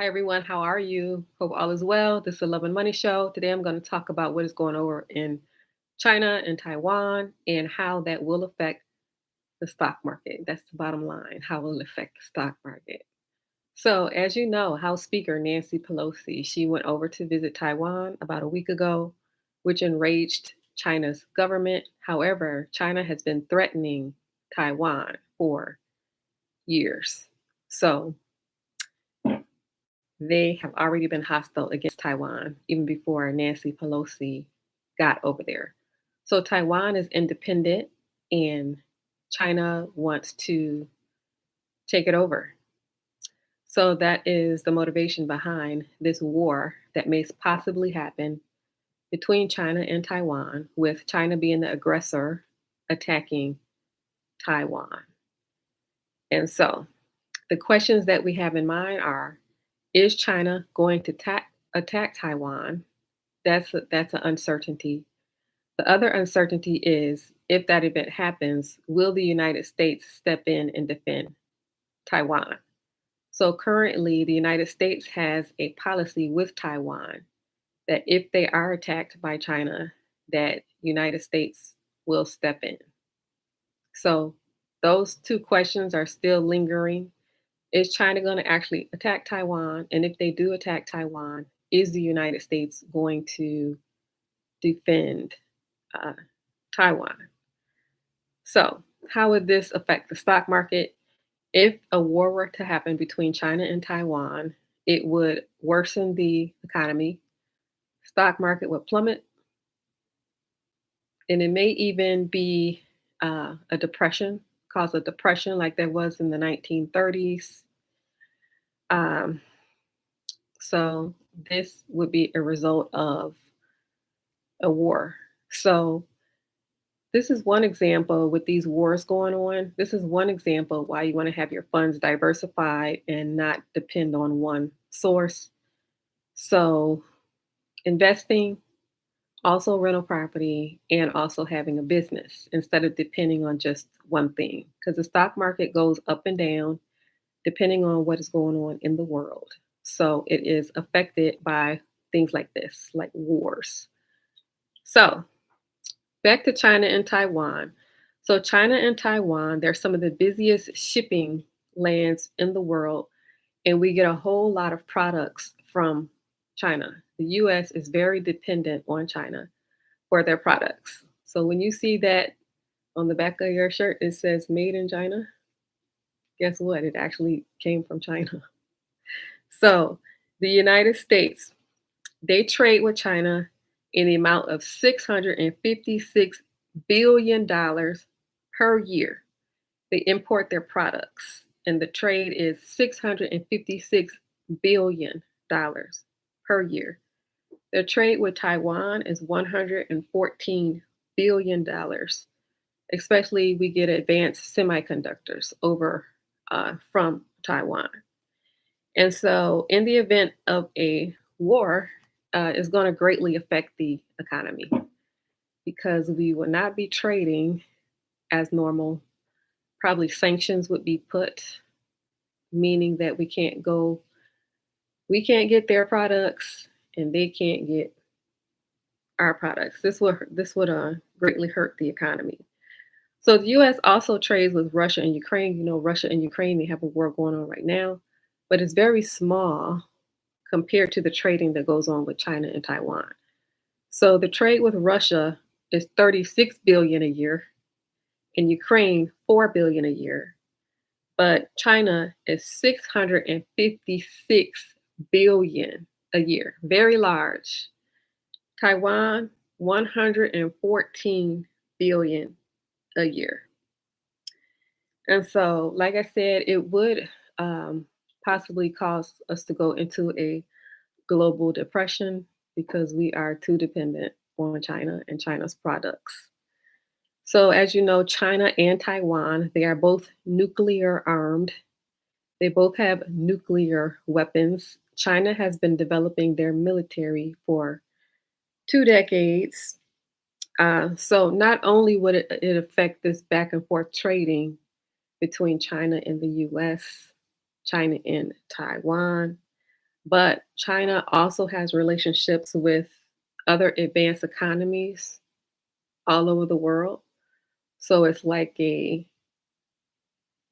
Hi everyone, how are you? Hope all is well. This is the Love and Money Show. Today I'm going to talk about what is going over in China and Taiwan and how that will affect the stock market. That's the bottom line. How will it affect the stock market? So, as you know, House Speaker Nancy Pelosi, she went over to visit Taiwan about a week ago, which enraged China's government. However, China has been threatening Taiwan for years. So, they have already been hostile against Taiwan even before Nancy Pelosi got over there. So Taiwan is independent and China wants to take it over. So that is the motivation behind this war that may possibly happen between China and Taiwan, with China being the aggressor attacking Taiwan. And so the questions that we have in mind are: is China going to attack Taiwan? That's an uncertainty. The other uncertainty is, if that event happens, will the United States step in and defend Taiwan? So currently, the United States has a policy with Taiwan that if they are attacked by China, that United States will step in. So those two questions are still lingering. Is China going to actually attack Taiwan? And if they do attack Taiwan, is the United States going to defend uh, Taiwan? So, how would this affect the stock market? If a war were to happen between China and Taiwan, it would worsen the economy. Stock market would plummet, and it may even be a depression, cause a depression like there was in the 1930s. Um, so this would be a result of a war. So this is one example with these wars going on. This is one example why you want to have your funds diversified and not depend on one source. So, investing, also rental property, and also having a business instead of depending on just one thing. Because the stock market goes up and down depending on what is going on in the world. So, it is affected by things like this, like wars. So, back to China and Taiwan. So, China and Taiwan, they're some of the busiest shipping lands in the world, and we get a whole lot of products from China. The US is very dependent on China for their products. So, when you see that on the back of your shirt, it says made in China, guess what? It actually came from China. So, the United States, they trade with China in the amount of $656 billion per year. They import their products, and the trade is $656 billion per year. Their trade with Taiwan is $114 billion. Especially, we get advanced semiconductors over from Taiwan. And so, in the event of a war, is going to greatly affect the economy because we will not be trading as normal. Probably sanctions would be put, meaning that we can't get their products, and they can't get our products. This would greatly hurt the economy. So the U.S. also trades with Russia and Ukraine. You know, Russia and Ukraine, they have a war going on right now, but it's very small compared to the trading that goes on with China and Taiwan. So the trade with Russia is 36 billion a year, and Ukraine 4 billion a year, but China is 656 billion a year, very large. Taiwan 114 billion a year. And so, like I said, it would possibly cause us to go into a global depression because we are too dependent on China and China's products. So, as you know, China and Taiwan, they are both nuclear armed. They both have nuclear weapons. China has been developing their military for 2 decades. So, not only would it affect this back and forth trading between China and the US, China and Taiwan, But China also has relationships with other advanced economies all over the world. So it's like a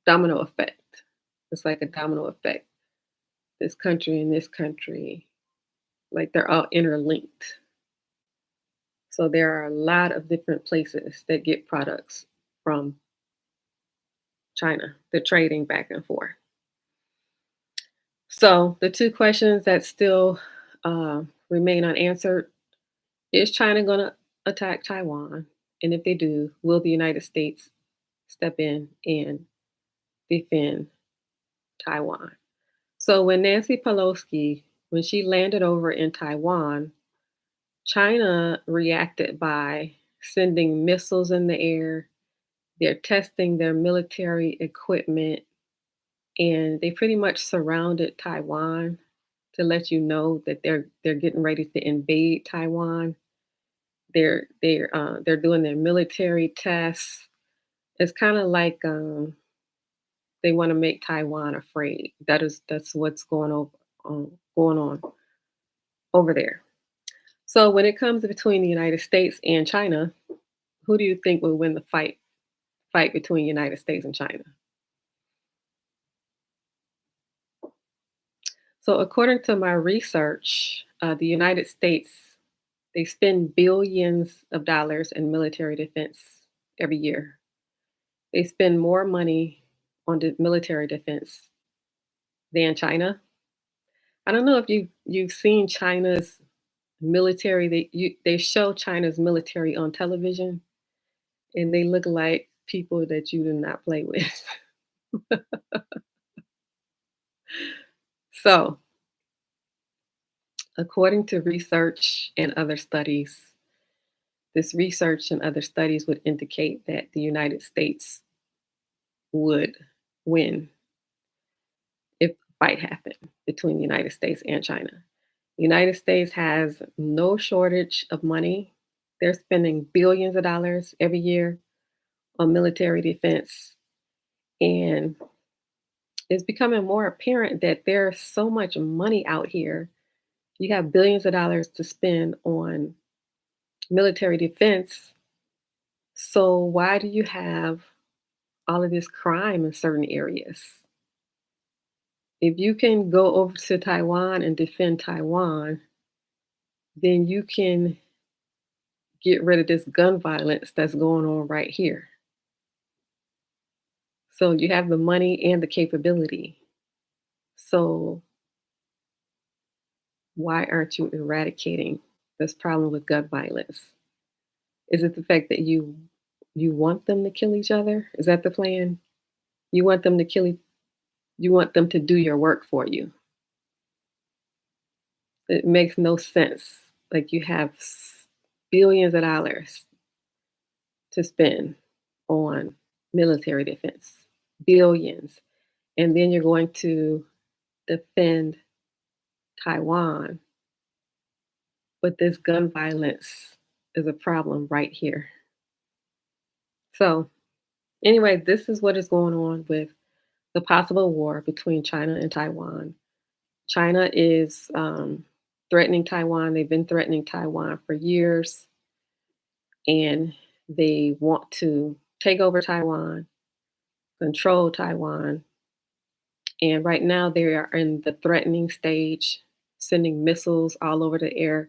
domino effect. It's like a domino effect. This country and this country, like they're all interlinked. So there are a lot of different places that get products from China. They're trading back and forth. So the two questions that still remain unanswered: is China going to attack Taiwan? And if they do, will the United States step in and defend Taiwan? So when Nancy Pelosi, when she landed over in Taiwan, China reacted by sending missiles in the air. They're testing their military equipment, and they pretty much surrounded Taiwan to let you know that they're getting ready to invade Taiwan. They're doing their military tests. It's kind of like they want to make Taiwan afraid. That's what's going on over there. So when it comes between the United States and China, who do you think will win the fight between United States and China? So according to my research, the United States, they spend billions of dollars in military defense every year. They spend more money on military defense than China. I don't know if you've seen China's military. They show China's military on television, and they look like people that you do not play with. So, according to research and other studies, this research and other studies would indicate that the United States would win if a fight happened between the United States and China. The United States has no shortage of money. They're spending billions of dollars every year on military defense. And it's becoming more apparent that there's so much money out here. You have billions of dollars to spend on military defense. So why do you have all of this crime in certain areas? If you can go over to Taiwan and defend Taiwan, then you can get rid of this gun violence that's going on right here. So you have the money and the capability. So why aren't you eradicating this problem with gun violence? Is it the fact that you want them to kill each other? Is that the plan? You want them to you want them to do your work for you. It makes no sense. Like you have billions of dollars to spend on military defense. Billions. And then you're going to defend Taiwan, but this gun violence is a problem right here. So, anyway, this is what is going on with the possible war between China and Taiwan. China is threatening Taiwan. They've been threatening Taiwan for years, and they want to take over Taiwan, control Taiwan. And right now, they are in the threatening stage, sending missiles all over the air.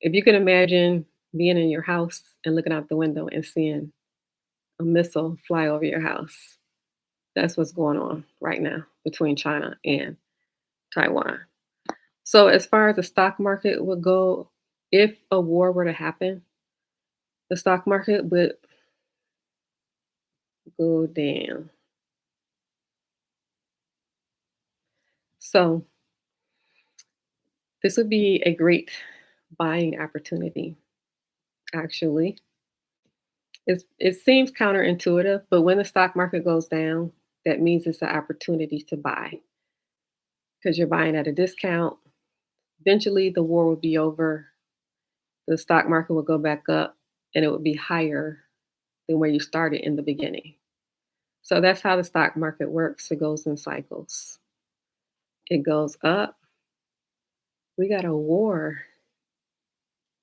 If you can imagine being in your house and looking out the window and seeing a missile fly over your house, that's what's going on right now between China and Taiwan. So, as far as the stock market would go, if a war were to happen, the stock market would go down. So, this would be a great buying opportunity, actually. It seems counterintuitive, but when the stock market goes down, that means it's an opportunity to buy because you're buying at a discount. Eventually, the war will be over, the stock market will go back up, and it would be higher than where you started in the beginning. So that's how the stock market works. It goes in cycles. It goes up, We got a war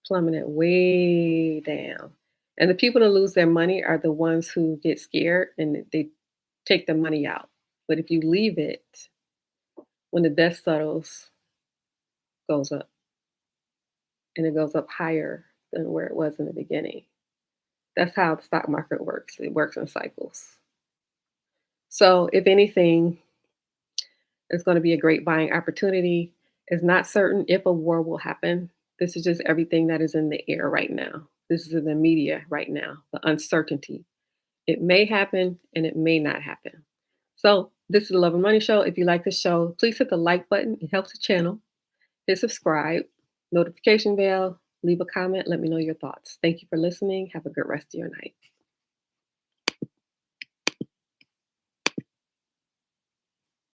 plummeted way down. And the people that lose their money are the ones who get scared and they take the money out. But if you leave it, when the dust settles, goes up and it goes up higher than where it was in the beginning. That's how the stock market works. It works in cycles. So, if anything, it's going to be a great buying opportunity. It's not certain if a war will happen. This is just everything that is in the air right now. This is in the media right now, the uncertainty. It may happen and it may not happen. So, this is the Love and Money Show. If you like the show, please hit the like button. It helps the channel. Hit subscribe, notification bell, leave a comment. Let me know your thoughts. Thank you for listening. Have a good rest of your night.